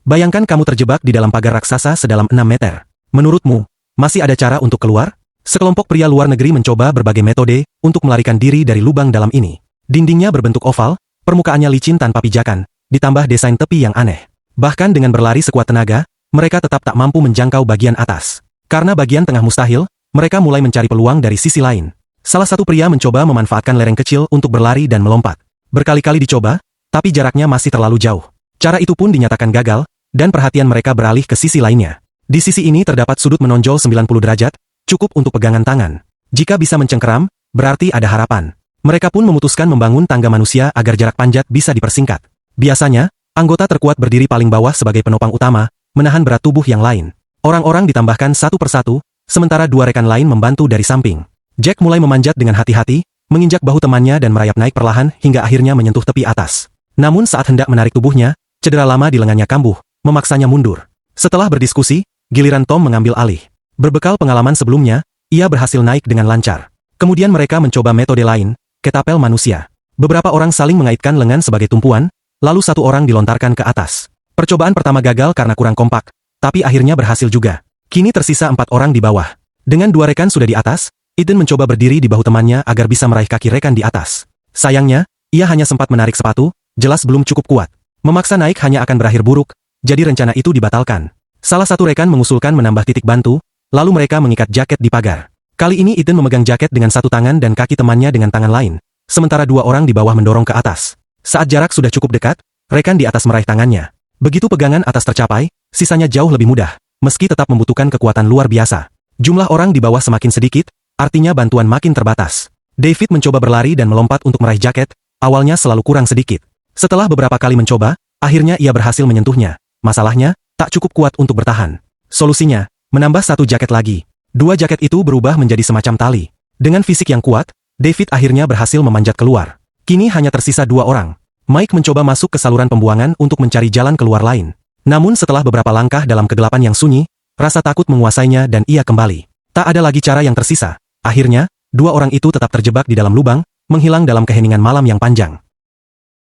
Bayangkan kamu terjebak di dalam pagar raksasa sedalam 6 meter. Menurutmu, masih ada cara untuk keluar? Sekelompok pria luar negeri mencoba berbagai metode untuk melarikan diri dari lubang dalam ini. Dindingnya berbentuk oval, permukaannya licin tanpa pijakan, ditambah desain tepi yang aneh. Bahkan dengan berlari sekuat tenaga, mereka tetap tak mampu menjangkau bagian atas. Karena bagian tengah mustahil, mereka mulai mencari peluang dari sisi lain. Salah satu pria mencoba memanfaatkan lereng kecil untuk berlari dan melompat. Berkali-kali dicoba, tapi jaraknya masih terlalu jauh. Cara itu pun dinyatakan gagal, dan perhatian mereka beralih ke sisi lainnya. Di sisi ini terdapat sudut menonjol 90 derajat, cukup untuk pegangan tangan. Jika bisa mencengkeram, berarti ada harapan. Mereka pun memutuskan membangun tangga manusia agar jarak panjat bisa dipersingkat. Biasanya, anggota terkuat berdiri paling bawah sebagai penopang utama, menahan berat tubuh yang lain. Orang-orang ditambahkan satu persatu, sementara dua rekan lain membantu dari samping. Jack mulai memanjat dengan hati-hati, menginjak bahu temannya dan merayap naik perlahan hingga akhirnya menyentuh tepi atas. Namun saat hendak menarik tubuhnya, cedera lama di lengannya kambuh, memaksanya mundur. Setelah berdiskusi, giliran Tom mengambil alih. Berbekal pengalaman sebelumnya, ia berhasil naik dengan lancar. Kemudian mereka mencoba metode lain, ketapel manusia. Beberapa orang saling mengaitkan lengan sebagai tumpuan, lalu satu orang dilontarkan ke atas. Percobaan pertama gagal karena kurang kompak, tapi akhirnya berhasil juga. Kini tersisa 4 orang di bawah. Dengan 2 rekan sudah di atas, Ethan mencoba berdiri di bahu temannya agar bisa meraih kaki rekan di atas. Sayangnya, ia hanya sempat menarik sepatu, jelas belum cukup kuat. Memaksa naik hanya akan berakhir buruk, jadi rencana itu dibatalkan. Salah satu rekan mengusulkan menambah titik bantu, lalu mereka mengikat jaket di pagar. Kali ini Ethan memegang jaket dengan satu tangan dan kaki temannya dengan tangan lain, sementara 2 orang di bawah mendorong ke atas. Saat jarak sudah cukup dekat, rekan di atas meraih tangannya. Begitu pegangan atas tercapai, sisanya jauh lebih mudah, meski tetap membutuhkan kekuatan luar biasa. Jumlah orang di bawah semakin sedikit, artinya bantuan makin terbatas. David mencoba berlari dan melompat untuk meraih jaket, awalnya selalu kurang sedikit. Setelah beberapa kali mencoba, akhirnya ia berhasil menyentuhnya. Masalahnya, tak cukup kuat untuk bertahan. Solusinya, menambah 1 jaket lagi. 2 jaket itu berubah menjadi semacam tali. Dengan fisik yang kuat, David akhirnya berhasil memanjat keluar. Kini hanya tersisa 2 orang. Mike mencoba masuk ke saluran pembuangan untuk mencari jalan keluar lain. Namun setelah beberapa langkah dalam kegelapan yang sunyi, rasa takut menguasainya dan ia kembali. Tak ada lagi cara yang tersisa. Akhirnya, 2 orang itu tetap terjebak di dalam lubang, menghilang dalam keheningan malam yang panjang.